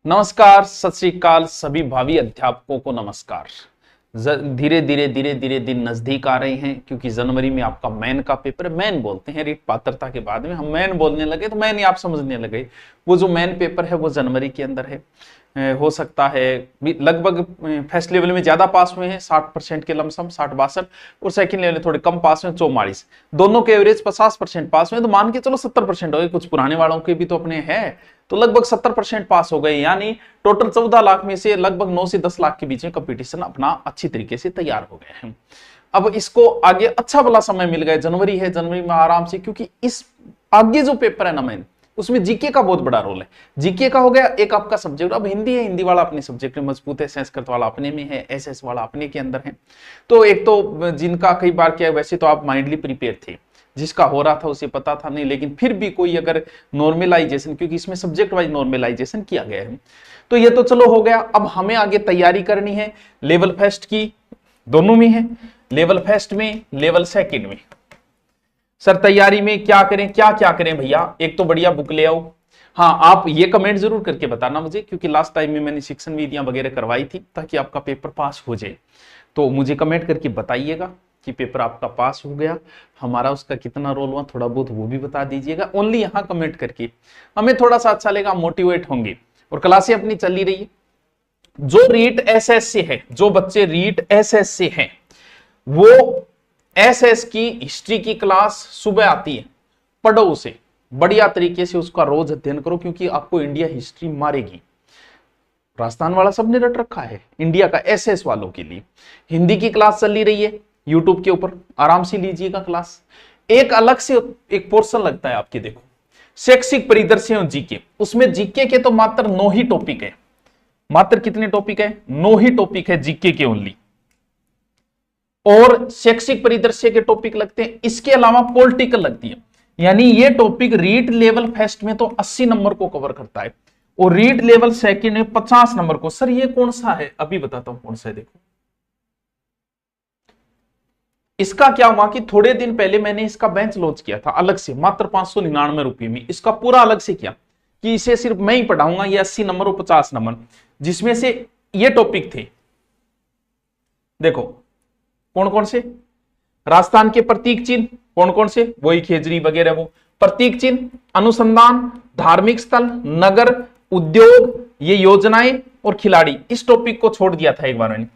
नमस्कार, सत श्री अकाल सभी भावी अध्यापकों को नमस्कार। धीरे धीरे दिन नजदीक आ रहे हैं क्योंकि जनवरी में आपका मैन का पेपर, मैन बोलते हैं रीट पात्रता के बाद में हम मैन बोलने लगे तो मैन ही आप समझने लगे। वो जो मैन पेपर है वो जनवरी के अंदर है। हो सकता है लगभग फर्स्ट लेवल में ज्यादा पास हुए हैं 60% के लमसम 60-62, और सेकंड लेवल में थोड़े कम पास हुए 44। दोनों के एवरेज 50% पास हुए तो मान के चलो 70% हो गए। कुछ पुराने वालों के भी तो अपने हैं, तो लगभग 70% पास हो गए। यानी टोटल 14 लाख में से लगभग 9 से 10 लाख के बीच में कंपटीशन अपना अच्छी तरीके से तैयार हो गए हैं। अब इसको आगे अच्छा भला समय मिल गया, जनवरी है, जनवरी में आराम से, क्योंकि इस आगे जो पेपर है ना मैन, उसमें जीके का बहुत बड़ा रोल है। जीके का हो गया एक आपका सब्जेक्ट, अब हिंदी है, हिंदी वाला अपने सब्जेक्ट में मजबूत है, संस्कृत वाला अपने में है, एसएस वाला अपने के अंदर है। तो एक तो जिनका कई बार क्या, वैसे तो आप माइंडली प्रिपेयर थे, जिसका हो रहा था उसे पता था नहीं, लेकिन फिर भी कोई अगर नॉर्मलाइजेशन, क्योंकि इसमें सब्जेक्ट वाइज नॉर्मलाइजेशन किया गया है, तो ये तो चलो हो गया। अब हमें आगे तैयारी करनी है लेवल फर्स्ट की, दोनों में है, लेवल फर्स्ट में, लेवल सेकंड में। सर तैयारी में क्या करें, क्या क्या करें भैया? एक तो बढ़िया बुक ले आओ। हाँ, आप ये कमेंट जरूर करके बताना मुझे, क्योंकि लास्ट टाइम में मैंने शिक्षण विधियां वगैरह करवाई थी ताकि आपका पेपर पास हो जाए। तो मुझे कमेंट करके बताइएगा कि पेपर आपका पास हो गया, हमारा उसका कितना रोल हुआ, थोड़ा बहुत वो भी बता दीजिएगा। ओनली यहाँ कमेंट करके हमें थोड़ा सा अच्छा लगेगा, मोटिवेट होंगे। और क्लासें अपनी चल ही रही है। जो रीट एसएस से है, जो बच्चे रीट एसएस से हैं, वो एसएस की हिस्ट्री की क्लास सुबह आती है, पढ़ो उसे बढ़िया तरीके से, उसका रोज अध्ययन करो, क्योंकि आपको इंडिया हिस्ट्री मारेगी। राजस्थान वाला सबने रट रखा है, इंडिया का एसएस वालों के लिए हिंदी की क्लास चल रही है यूट्यूब के ऊपर, आराम से लीजिएगा क्लास। एक अलग से एक पोर्शन लगता है आपके, देखो शैक्षिक परिदृश्य और जीके, उसमें जीके के तो मात्र 9 ही टॉपिक है। मात्र कितने टॉपिक है? 9 ही टॉपिक है जीके के ओनली। और शैक्षिक परिदृश्य के टॉपिक लगते हैं, इसके अलावा पॉलिटिकल लगती है। यानी ये टॉपिक रीड लेवल फर्स्ट में तो 80 नंबर को कवर करता है, और रीड लेवल सेकंड में 50 नंबर को। सर ये कौन सा है? अभी बताता हूं कौन सा है। देखो इसका क्या हुआ कि थोड़े दिन पहले मैंने इसका बेंच लॉन्च किया था अलग से, मात्र 599 रुपए में। इसका पूरा अलग से किया कि इसे सिर्फ मैं ही पढ़ाऊंगा, ये 80 नंबर और 50 नंबर, जिसमें से ये टॉपिक थे। देखो कौन कौन से? राजस्थान के प्रतीक चिन्ह, कौन कौन से? वही खेजरी वगैरह, वो प्रतीक चिन्ह, अनुसंधान, धार्मिक स्थल, नगर, उद्योग, ये योजनाएं और खिलाड़ी। इस टॉपिक को छोड़ दिया था एक बार मैंने,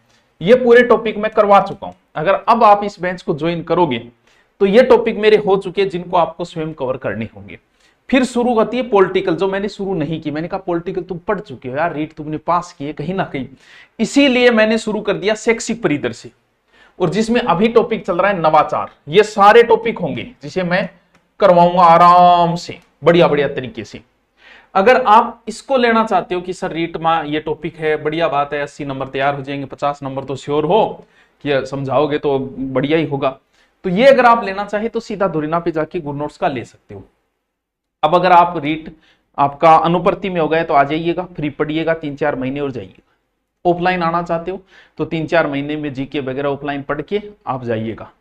ये पूरे टॉपिक मैं करवा चुका हूं। अगर अब आप इस बेंच को ज्वाइन करोगे तो ये टॉपिक मेरे हो चुके हैं, जिनको आपको स्वयं कवर करने होंगे। फिर शुरू होती है पॉलिटिकल, जो मैंने शुरू नहीं की। मैंने कहा पॉलिटिकल तुम पढ़ चुके हो यार, रीट तुमने पास किए कहीं ना कहीं, इसीलिए मैंने शुरू कर दिया शैक्षिक परिदृश्य, और जिसमें अभी टॉपिक चल रहा है नवाचार। ये सारे टॉपिक होंगे जिसे मैं करवाऊंगा आराम से, बढ़िया बढ़िया तरीके से। अगर आप इसको लेना चाहते हो कि सर रीट में ये टॉपिक है, बढ़िया बात है, 80 नंबर तैयार हो जाएंगे, 50 नंबर तो श्योर हो कि समझाओगे तो बढ़िया ही होगा, तो ये अगर आप लेना चाहे तो सीधा धुरीना पे जाके गुड नोट्स का ले सकते हो। अब अगर आप रीट आपका अनुपर्ति में हो गया तो आ जाइएगा, फ्री पढ़िएगा 3-4 महीने और जाइएगा। ऑफलाइन आना चाहते हो तो 3-4 महीने में जीके वगैरह ऑफलाइन पढ़ के आप जाइएगा।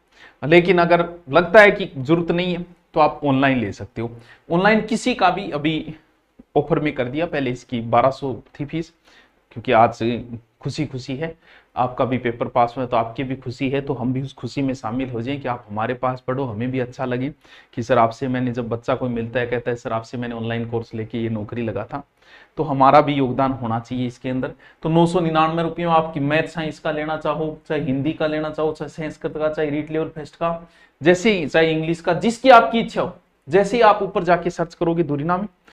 लेकिन अगर लगता है कि जरूरत नहीं है तो आप ऑनलाइन ले सकते हो। ऑनलाइन किसी का भी अभी ऑफर में कर दिया, पहले इसकी 1200 थी फीस, क्योंकि आज से खुशी खुशी है, आपका भी पेपर पास हुआ है तो आपकी भी खुशी है, तो हम भी उस खुशी में शामिल हो जाएं कि आप हमारे पास पढ़ो, हमें भी अच्छा लगे कि सर आपसे मैंने, जब बच्चा कोई मिलता है कहता है सर आपसे मैंने ऑनलाइन कोर्स लेके ये नौकरी लगा था, तो हमारा भी योगदान होना चाहिए इसके अंदर। तो 999 रुपये में आपकी मैथ साइंस का लेना चाहो, चाहे हिंदी का लेना चाहो, चाहे संस्कृत का, चाहे रीट लेवल फर्स्ट का, जैसे ही चाहे इंग्लिश का, जिसकी आपकी इच्छा हो, जैसे ही आप ऊपर जाके सर्च करोगे धुरीना में